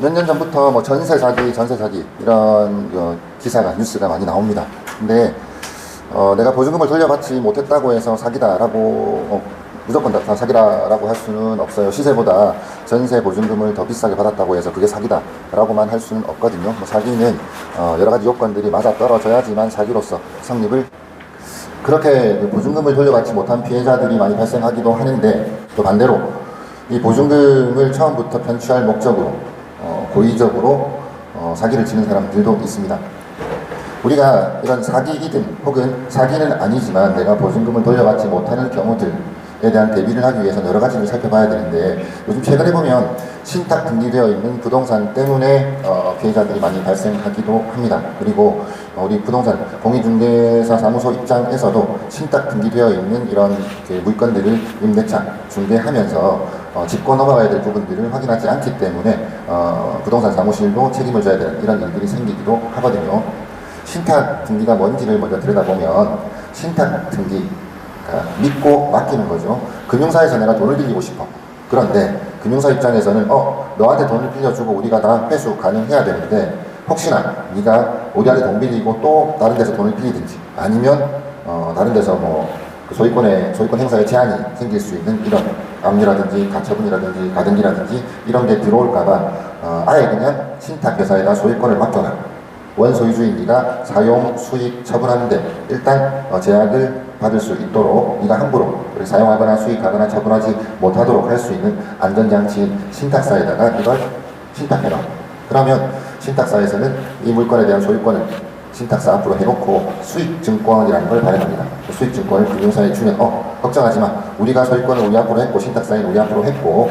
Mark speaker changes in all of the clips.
Speaker 1: 몇 년 전부터 뭐 전세 사기 이런 기사가 뉴스가 많이 나옵니다. 근데 내가 보증금을 돌려받지 못했다고 해서 사기다라고 무조건 다 사기라고 할 수는 없어요. 시세보다 전세 보증금을 더 비싸게 받았다고 해서 그게 사기다라고만 할 수는 없거든요. 뭐 사기는 여러 가지 요건들이 맞아 떨어져야지만 사기로서 성립을. 그렇게 보증금을 돌려받지 못한 피해자들이 많이 발생하기도 하는데, 또 반대로 이 보증금을 처음부터 편취할 목적으로 고의적으로 사기를 치는 사람들도 있습니다. 우리가 이런 사기이든 혹은 사기는 아니지만 내가 보증금을 돌려받지 못하는 경우들에 대한 대비를 하기 위해서는 여러 가지를 살펴봐야 되는데, 요즘 최근에 보면 신탁 등기되어 있는 부동산 때문에 피해자들이 많이 발생하기도 합니다. 그리고 우리 부동산 공인중개사 사무소 입장에서도 신탁 등기되어 있는 이런 물건들을 임대차 중개하면서 짚고 넘어가야 될 부분들을 확인하지 않기 때문에 부동산 사무실도 책임을 져야 되는 이런 일들이 생기기도 하거든요. 신탁 등기가 뭔지를 먼저 들여다보면, 신탁 등기가 믿고 맡기는 거죠. 금융사에서 내가 돈을 빌리고 싶어. 그런데 금융사 입장에서는 너한테 돈을 빌려주고 우리가 다 회수 가능해야 되는데, 혹시나 네가 우리한테 돈 빌리고 또 다른 데서 돈을 빌리든지 아니면 다른 데서 소유권 행사에 제한이 생길 수 있는 이런 압류라든지 가처분이라든지 가등기라든지 이런 게 들어올까봐 아예 그냥 신탁회사에다 소유권을 맡겨놔. 원소유주인 네가 사용, 수익, 처분하는데 일단 제약을 받을 수 있도록 네가 함부로 사용하거나 수익하거나 처분하지 못하도록 할 수 있는 안전장치인 신탁사에다가 이걸 신탁해라. 그러면 신탁사에서는 이 물건에 대한 소유권을 신탁사 앞으로 해놓고 수익증권이라는 걸 발행합니다. 그 수익증권을 금융사에 주면 걱정하지 마. 우리가 소유권을 우리 앞으로 했고 신탁사인 우리 앞으로 했고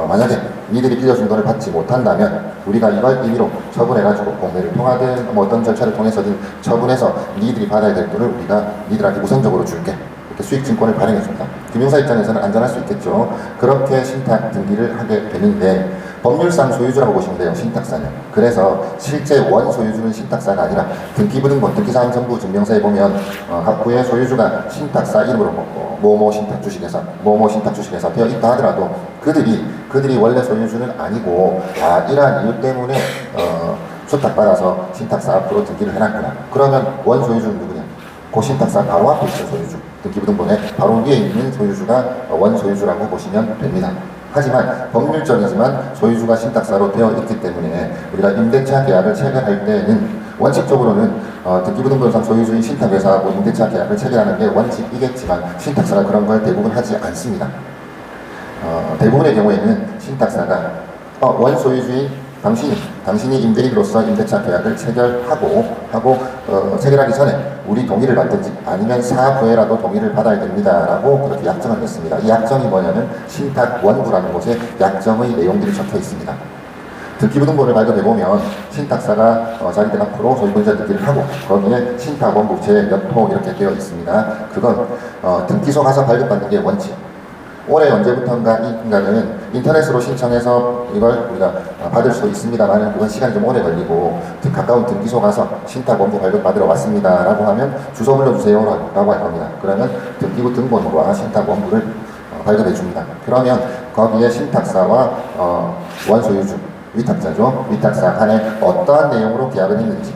Speaker 1: 만약에 니들이 빌려준 돈을 받지 못한다면 우리가 이걸 임의로 처분해가지고 공매를 통하든 어떤 절차를 통해서든 처분해서 니들이 받아야 될 돈을 우리가 니들한테 우선적으로 줄게. 이렇게 수익증권을 발행해줍니다. 금융사 입장에서는 안전할 수 있겠죠. 그렇게 신탁 등기를 하게 되는데, 법률상 소유주라고 보시면 돼요, 신탁사는. 그래서 실제 원 소유주는 신탁사가 아니라 등기부등본, 등기사항 정보 증명서에 보면 각부의 소유주가 신탁사 이름으로 뭐뭐 신탁 주식회사, 뭐뭐 신탁 주식회사 되어 있다 하더라도 그들이 원래 소유주는 아니고 이러한 이유 때문에 수탁받아서 신탁사 앞으로 등기를 해놨구나. 그러면 원 소유주는 누구냐? 그 신탁사 바로 앞에 있는 소유주, 등기부등본에 바로 위에 있는 소유주가 원 소유주라고 보시면 됩니다. 하지만 법률적이지만 소유주가 신탁사로 되어 있기 때문에 우리가 임대차 계약을 체결할 때는 원칙적으로는 등기부등본상 소유주인 신탁회사하고 임대차 계약을 체결하는 게 원칙이겠지만 신탁사가 그런 걸 대부분 하지 않습니다. 대부분의 경우에는 신탁사가 원 소유주인 당신이 임대인으로서 임대차 계약을 체결하기 전에 우리 동의를 받든지 아니면 사부에라도 동의를 받아야 됩니다라고 그렇게 약정을 냈습니다. 이 약정이 뭐냐면 신탁원부라는 곳에 약정의 내용들이 적혀 있습니다. 등기부등본을 발급해보면 신탁사가 자기들 앞으로 소유권자 등기를 하고 거기에 신탁원부 제 몇 호 이렇게 되어 있습니다. 그건 등기소 가서 발급받는 게 원칙. 올해 언제부턴가는 인터넷으로 신청해서 이걸 우리가 받을 수 있습니다만 그건 시간이 좀 오래 걸리고 가까운 등기소 가서 신탁원부 발급 받으러 왔습니다 라고 하면 주소 불러주세요 라고 할 겁니다. 그러면 등기부 등본과 신탁원부를 발급해 줍니다. 그러면 거기에 신탁사와 원소유주, 위탁자죠. 위탁사 간에 어떠한 내용으로 계약을 했는지,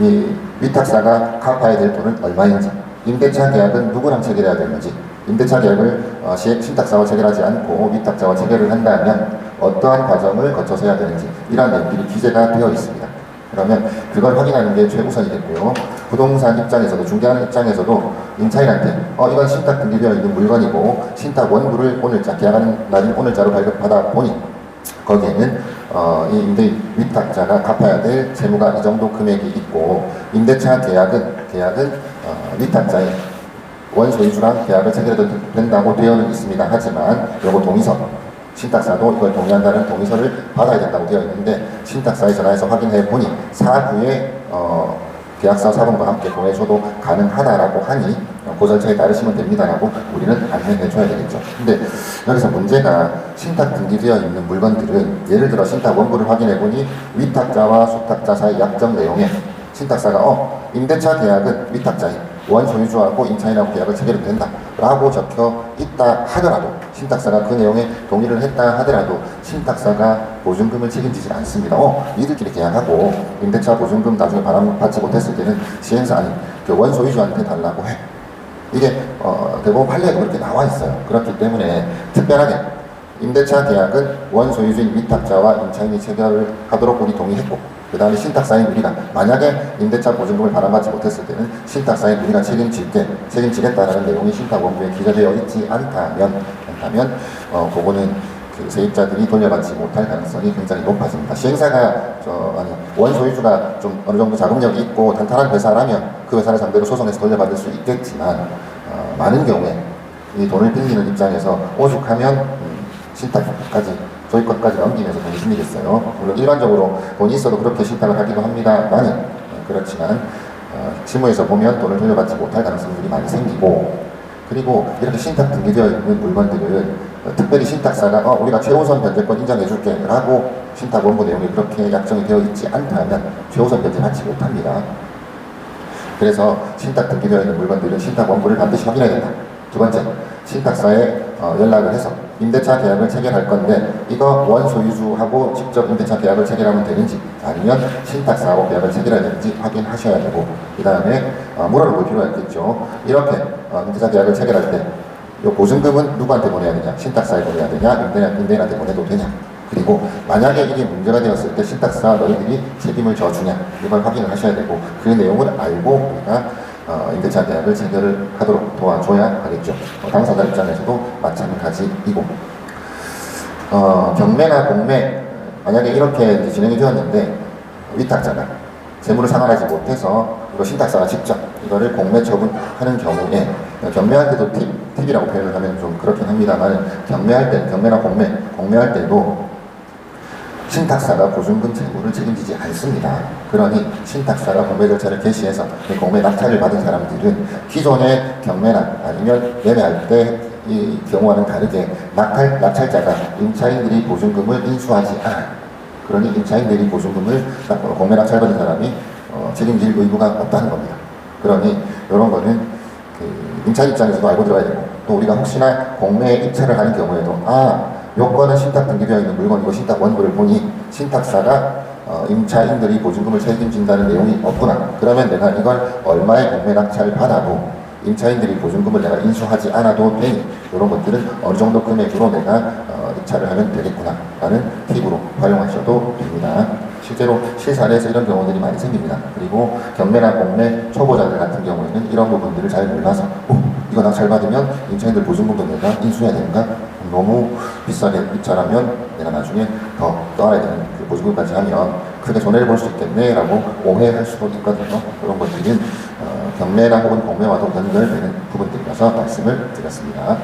Speaker 1: 이 위탁사가 갚아야 될 돈은 얼마인지, 임대차 계약은 누구랑 체결해야 되는지, 임대차 계약을 신탁사와 체결하지 않고 위탁자와 체결을 한다면 어떠한 과정을 거쳐서 해야 되는지 이러한 내용들이 기재가 되어 있습니다. 그러면 그걸 확인하는 게 최우선이겠고요. 부동산 입장에서도, 중개하는 입장에서도 임차인한테 이건 신탁 등기되어 있는 물건이고 신탁 원부를 오늘자, 계약하는 날인 오늘자로 발급받아 보니 거기에는 이 임대인 위탁자가 갚아야 될 채무가 이 정도 금액이 있고, 임대차 계약은 위탁자의 원소유주랑 계약을 체결해도 된다고 되어는 있습니다. 하지만 요거 동의서, 신탁사도 이걸 동의한다는 동의서를 받아야 된다고 되어 있는데, 신탁사에 전화해서 확인해 보니 사부에 계약서 사본과 함께 보내줘도 가능하다라고 하니 그 절차에 따르시면 됩니다라고 우리는 안내해 줘야 되겠죠. 근데 여기서 문제가, 신탁 등기되어 있는 물건들은 예를 들어 신탁 원부를 확인해 보니 위탁자와 수탁자 사이 약정 내용에 신탁사가 임대차 계약은 위탁자인, 원소유주하고 임차인하고 계약을 체결해도 된다라고 적혀 있다 하더라도 신탁사가 그 내용에 동의를 했다 하더라도 신탁사가 보증금을 책임지지 않습니다. 니들끼리 계약하고 임대차 보증금 나중에 받지 못했을 때는 시행사 아닌 그 원소유주한테 달라고 해. 이게 대법원 판례에도 그렇게 나와 있어요. 그렇기 때문에 특별하게 임대차 계약은 원소유주인 위탁자와 임차인이 체결을 하도록 우리 동의했고 그 다음에 신탁사인 우리가 만약에 임대차 보증금을 반환받지 못했을 때는 신탁사인 우리가 책임지겠다라는 내용이 신탁원부에 기재되어 있지 않다면 그거는 그 세입자들이 돌려받지 못할 가능성이 굉장히 높아집니다. 시행사가 원소유주가 좀 어느 정도 자금력이 있고 탄탄한 회사라면 그 회사를 상대로 소송해서 돌려받을 수 있겠지만 많은 경우에 이 돈을 빌리는 입장에서 오죽하면 신탁까지 소유권까지 넘기면서 돈이 생기겠어요. 물론 일반적으로 돈이 있어도 그렇게 신탁을 하기도 합니다만 그렇지만 실무에서 보면 돈을 돌려받지 못할 가능성들이 많이 생기고 그리고 이렇게 신탁 등기되어 있는 물건들을 특별히 신탁사가 우리가 최우선 변제권 인정해줄게 라고 신탁원부 내용이 그렇게 약정이 되어 있지 않다면 최우선 변제 받지 못합니다. 그래서 신탁 등기되어 있는 물건들은 신탁원부를 반드시 확인해야 된다. 두 번째, 신탁사에 연락을 해서 임대차 계약을 체결할 건데 이거 원소유주하고 직접 임대차 계약을 체결하면 되는지 아니면 신탁사하고 계약을 체결해야 되는지 확인하셔야 되고 그 다음에 물어볼 필요가 있겠죠. 이렇게 임대차 계약을 체결할 때 이 보증금은 누구한테 보내야 되냐, 신탁사에 보내야 되냐, 임대인한테 보내도 되냐, 그리고 만약에 이게 문제가 되었을 때 신탁사 너희들이 책임을 져주냐 이걸 확인을 하셔야 되고 그 내용을 알고 우리가 임대차 계약을 체결을 하도록 도와줘야 하겠죠. 당사자 입장에서도 마찬가지이고 경매나 공매 만약에 이렇게 진행이 되었는데 위탁자가 재물을 상환하지 못해서 이거 신탁사가 직접 이거를 공매 처분하는 경우에 경매할 때도 팁이라고 표현을 하면 좀 그렇긴 합니다만 경매할 때 경매나 공매할 때도 신탁사가 보증금 재물을 책임지지 않습니다. 그러니 신탁사가 공매 절차를 개시해서 공매 낙찰을 받은 사람들은 기존의 경매나 아니면 매매할 때 이 경우와는 다르게 낙찰자가 임차인들이 보증금을 인수하지 않아. 그러니 임차인들이 보증금을 공매 낙찰받은 사람이 책임질 의무가 없다는 겁니다. 그러니 이런 거는 그 임차인 입장에서도 알고 들어야 되고 또 우리가 혹시나 공매에 입찰을 하는 경우에도 요건은 신탁 등기되어 있는 물건이고 신탁 원고를 보니 신탁사가 임차인들이 보증금을 책임진다는 내용이 없구나. 그러면 내가 이걸 얼마의 공매 낙찰을 받아도 임차인들이 보증금을 내가 인수하지 않아도 되니 이런 것들은 어느 정도 금액으로 내가 입찰을 하면 되겠구나 라는 팁으로 활용하셔도 됩니다. 실제로 실사례에서 이런 경우들이 많이 생깁니다. 그리고 경매나 공매 초보자들 같은 경우에는 이런 부분들을 잘 몰라서 이거 낙찰받으면 임차인들 보증금도 내가 인수해야 되는가? 너무 비싸게 입찰하면 내가 나중에 더 떠나야 되는 그 보증금까지 하면 크게 손해를 볼 수 있겠네 라고 오해할 수도 있거든요. 그런 것들은 경매나 혹은 공매와도 연결되는 부분들이라서 말씀을 드렸습니다.